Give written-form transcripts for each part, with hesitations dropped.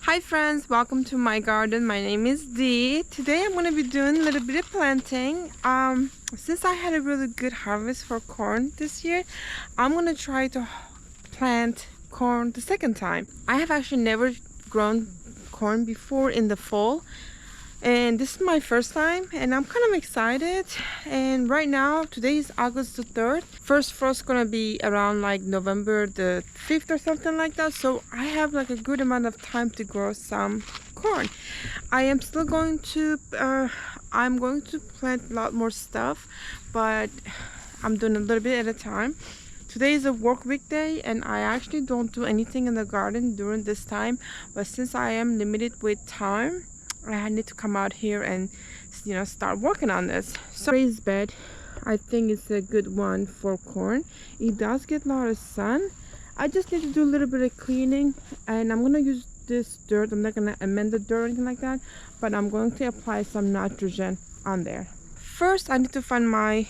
Hi friends, welcome to my garden. My name is Dee. Today I'm going to be doing a little bit of planting. Since I had a really good harvest for corn this year, I'm going to try to plant corn the second time. I have actually never grown corn before in the fall, and this is my first time and I'm kind of excited. And right now, today is August the 3rd. First frost gonna be around like November the 5th or something like that, so I have like a good amount of time to grow some corn. I am still going to I'm going to plant a lot more stuff, but I'm doing a little bit at a time. Today is a work week day and I actually don't do anything in the garden during this time, but since I am limited with time, I need to come out here and start working on this. So raised bed, I think it's a good one for corn. It does get a lot of sun. I just need to do a little bit of cleaning, and I'm gonna use this dirt. I'm not gonna amend the dirt or anything like that, but I'm going to apply some nitrogen on there. First, I need to find my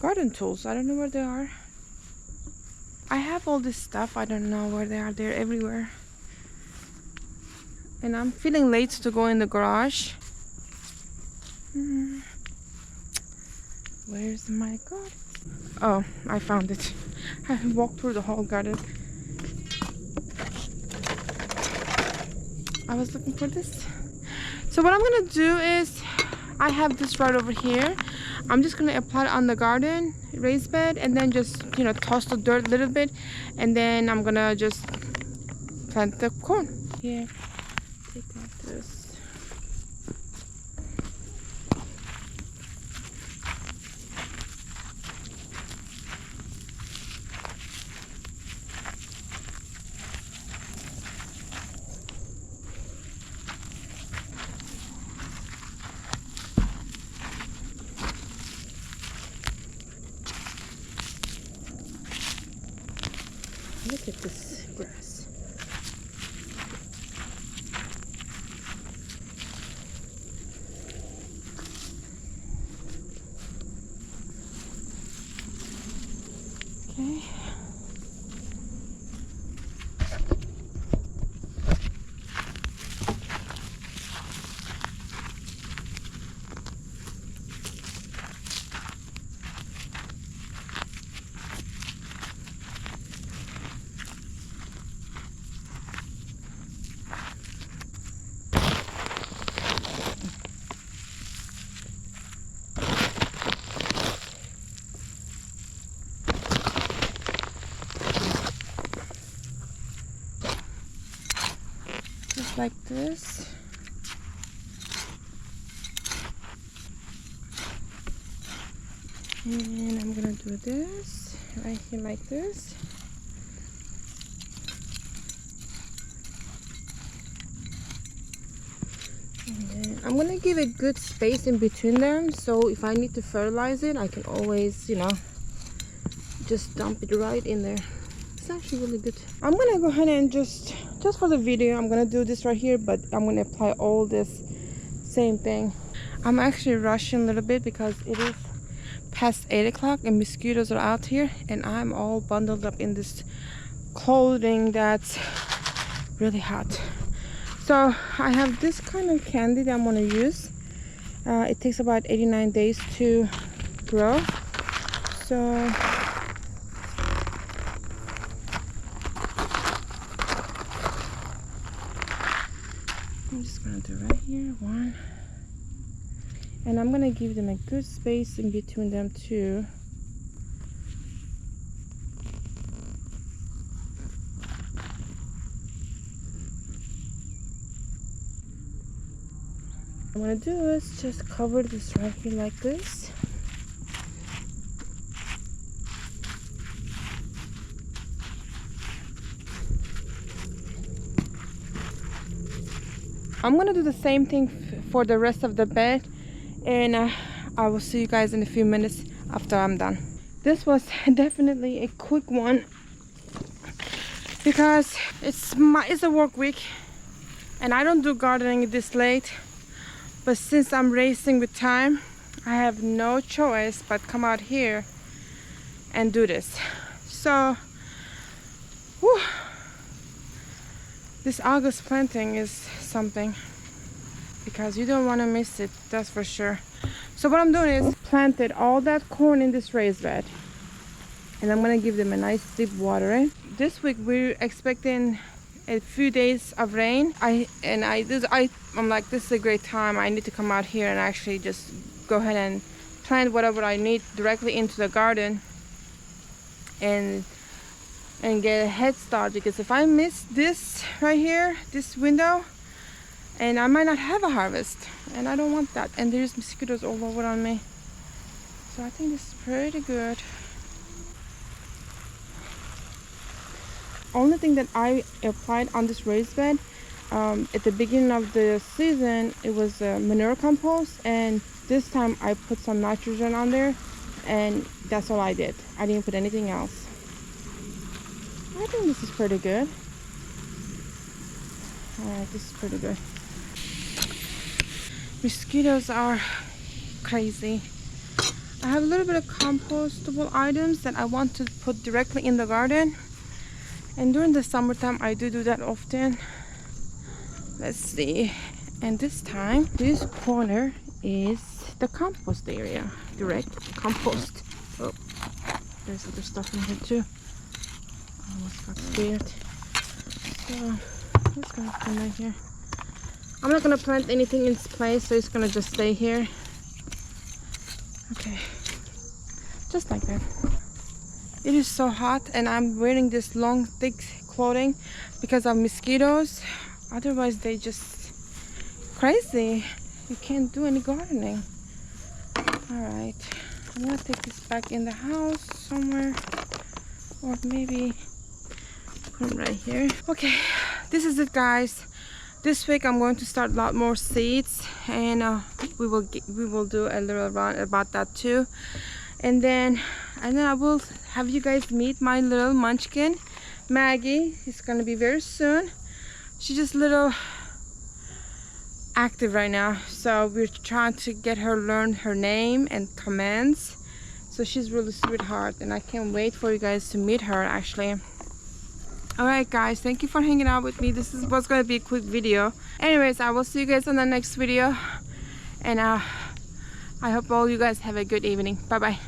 garden tools. I don't know where they are. I have all this stuff. I don't know where they are. They're everywhere. And I'm feeling late to go in the garage. Where's my garden? Oh, I found it. I walked through the whole garden. I was looking for this. So what I'm gonna do is, I have this right over here. I'm just gonna apply it on the garden raised bed and then just toss the dirt a little bit, and then I'm gonna just plant the corn here. Take out this. Look at this grass. Okay. Just like this. And I'm gonna do this right here like this. And then I'm gonna give a good space in between them, so if I need to fertilize it, I can always, just dump it right in there. It's actually really good. I'm gonna go ahead and just for the video, I'm gonna do this right here, but I'm gonna apply all this same thing. I'm actually rushing a little bit because it is past 8 o'clock and mosquitoes are out here, and I'm all bundled up in this clothing that's really hot. So I have this kind of candy that I'm gonna use. It takes about 89 days to grow. So I'm just gonna do right here, one. And I'm gonna give them a good space in between them too. What I'm gonna do is just cover this right here like this. I'm gonna do the same thing for the rest of the bed, and I will see you guys in a few minutes after I'm done. This was definitely a quick one because it's a work week and I don't do gardening this late, but since I'm racing with time, I have no choice but come out here and do this. So whew, This August planting is something, because you don't want to miss it, that's for sure. So what I'm doing is planted all that corn in this raised bed, and I'm gonna give them a nice deep watering. This week we're expecting a few days of rain. I'm like, this is a great time. I need to come out here and actually just go ahead and plant whatever I need directly into the garden and get a head start, because if I miss this right here, this window, and I might not have a harvest, and I don't want that. And there's mosquitoes all over on me, so I think this is pretty good. Only thing that I applied on this raised bed at the beginning of the season, it was manure compost, and this time I put some nitrogen on there, and that's all I did. I didn't put anything else. I think this is pretty good. Alright, this is pretty good. Mosquitoes are crazy. I have a little bit of compostable items that I want to put directly in the garden, and during the summertime I do that often. Let's see. And this time, this corner is the compost area. Direct compost. Oh, there's other stuff in here too. I almost got scared. So I'm just gonna put it right here. I'm not gonna plant anything in its place, so it's gonna just stay here. Okay, just like that. It is so hot, and I'm wearing this long thick clothing because of mosquitoes. Otherwise they just crazy. You can't do any gardening. Alright, I'm gonna take this back in the house somewhere, or maybe put it right here. Okay, this is it, guys. This week I'm going to start a lot more seeds, and we will do a little run about that too, and then I will have you guys meet my little munchkin, Maggie. It's gonna be very soon. She's just a little active right now, so we're trying to get her learn her name and commands. So she's really sweetheart, and I can't wait for you guys to meet her actually. Alright guys, thank you for hanging out with me. This was going to be a quick video. Anyways, I will see you guys on the next video, and I hope all you guys have a good evening. Bye bye.